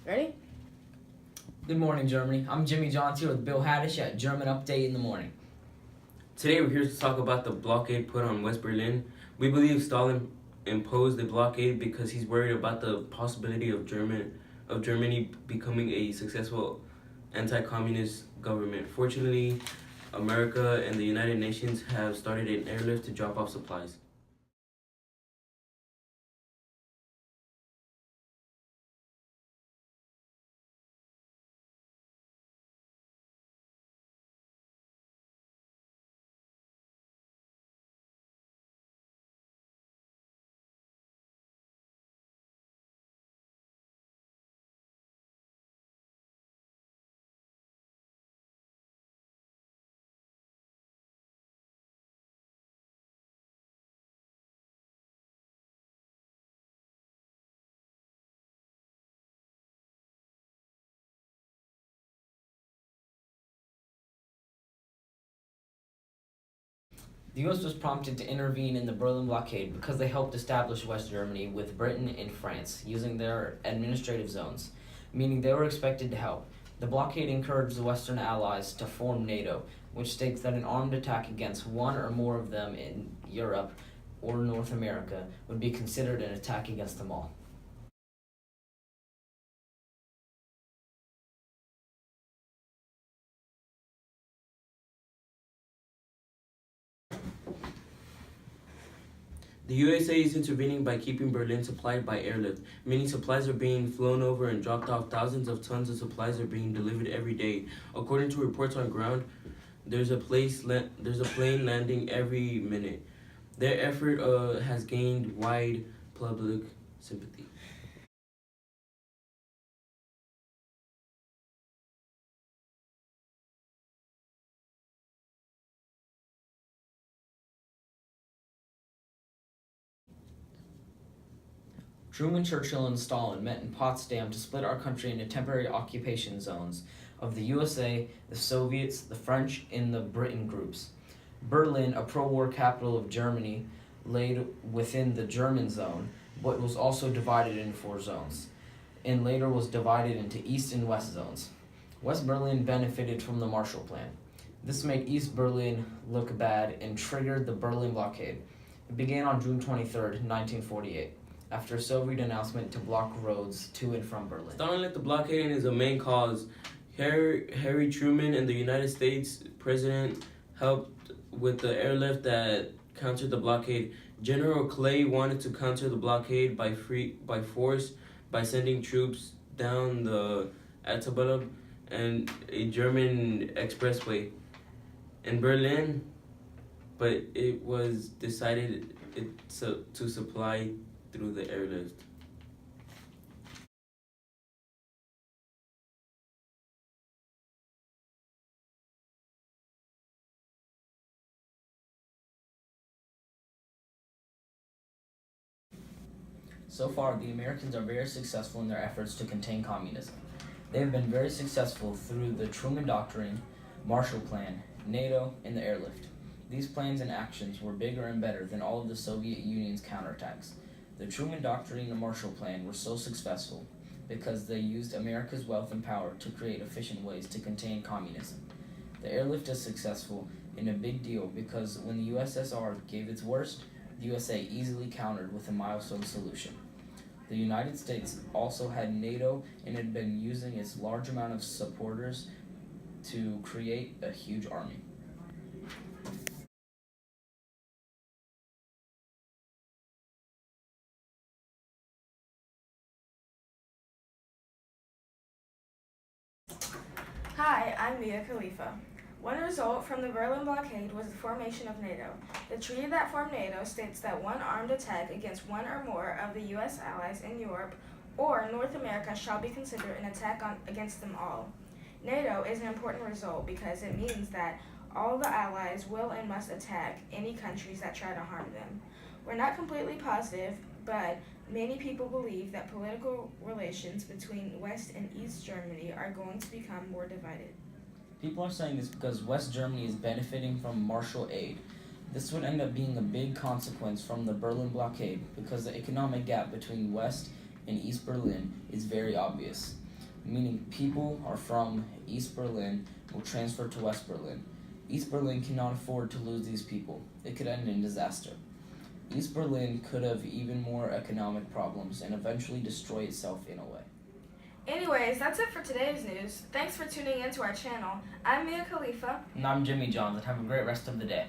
Ready? Good morning, Germany. I'm Jimmy Johns here with Bill Haddish at German Update in the Morning. Today we're here to talk about the blockade put on West Berlin. We believe Stalin imposed the blockade because he's worried about the possibility of Germany becoming a successful anti-communist government. Fortunately, America and the United Nations have started an airlift to drop off supplies. The U.S. was prompted to intervene in the Berlin Blockade because they helped establish West Germany with Britain and France using their administrative zones, meaning they were expected to help. The blockade encouraged the Western Allies to form NATO, which states that an armed attack against one or more of them in Europe or North America would be considered an attack against them all. The USA is intervening by keeping Berlin supplied by airlift, meaning supplies are being flown over and dropped off. Thousands of tons of supplies are being delivered every day. According to reports on ground, there's a plane landing every minute. Their effort has gained wide public sympathy. Truman, Churchill, and Stalin met in Potsdam to split our country into temporary occupation zones of the USA, the Soviets, the French, and the Britain groups. Berlin, a pro-war capital of Germany, laid within the German zone, but was also divided into 4 zones, and later was divided into East and West zones. West Berlin benefited from the Marshall Plan. This made East Berlin look bad and triggered the Berlin Blockade. It began on June 23, 1948. After a Soviet announcement to block roads to and from Berlin. Stalin led the blockade and is a main cause. Harry Truman and the United States president helped with the airlift that countered the blockade. General Clay wanted to counter the blockade by force by sending troops down the Autobahn and a German expressway in Berlin, but it was decided to supply through the airlift. So far, the Americans are very successful in their efforts to contain communism. They have been very successful through the Truman Doctrine, Marshall Plan, NATO, and the airlift. These plans and actions were bigger and better than all of the Soviet Union's counterattacks. The Truman Doctrine and Marshall Plan were so successful because they used America's wealth and power to create efficient ways to contain communism. The airlift is successful and a big deal because when the USSR gave its worst, the USA easily countered with a milestone solution. The United States also had NATO and had been using its large amount of supporters to create a huge army. Hi, I'm Mia Khalifa. One result from the Berlin Blockade was the formation of NATO. The treaty that formed NATO states that one armed attack against one or more of the U.S. allies in Europe or North America shall be considered an attack against them all. NATO is an important result because it means that all the allies will and must attack any countries that try to harm them. We're not completely positive, but many people believe that political relations between West and East Germany are going to become more divided. People are saying this because West Germany is benefiting from Marshall aid. This would end up being a big consequence from the Berlin Blockade because the economic gap between West and East Berlin is very obvious. meaning people are from East Berlin will transfer to West Berlin. East Berlin cannot afford to lose these people. It could end in disaster. East Berlin could have even more economic problems and eventually destroy itself in a way. Anyways, that's it for today's news. Thanks for tuning in to our channel. I'm Mia Khalifa. And I'm Jimmy Johns, and have a great rest of the day.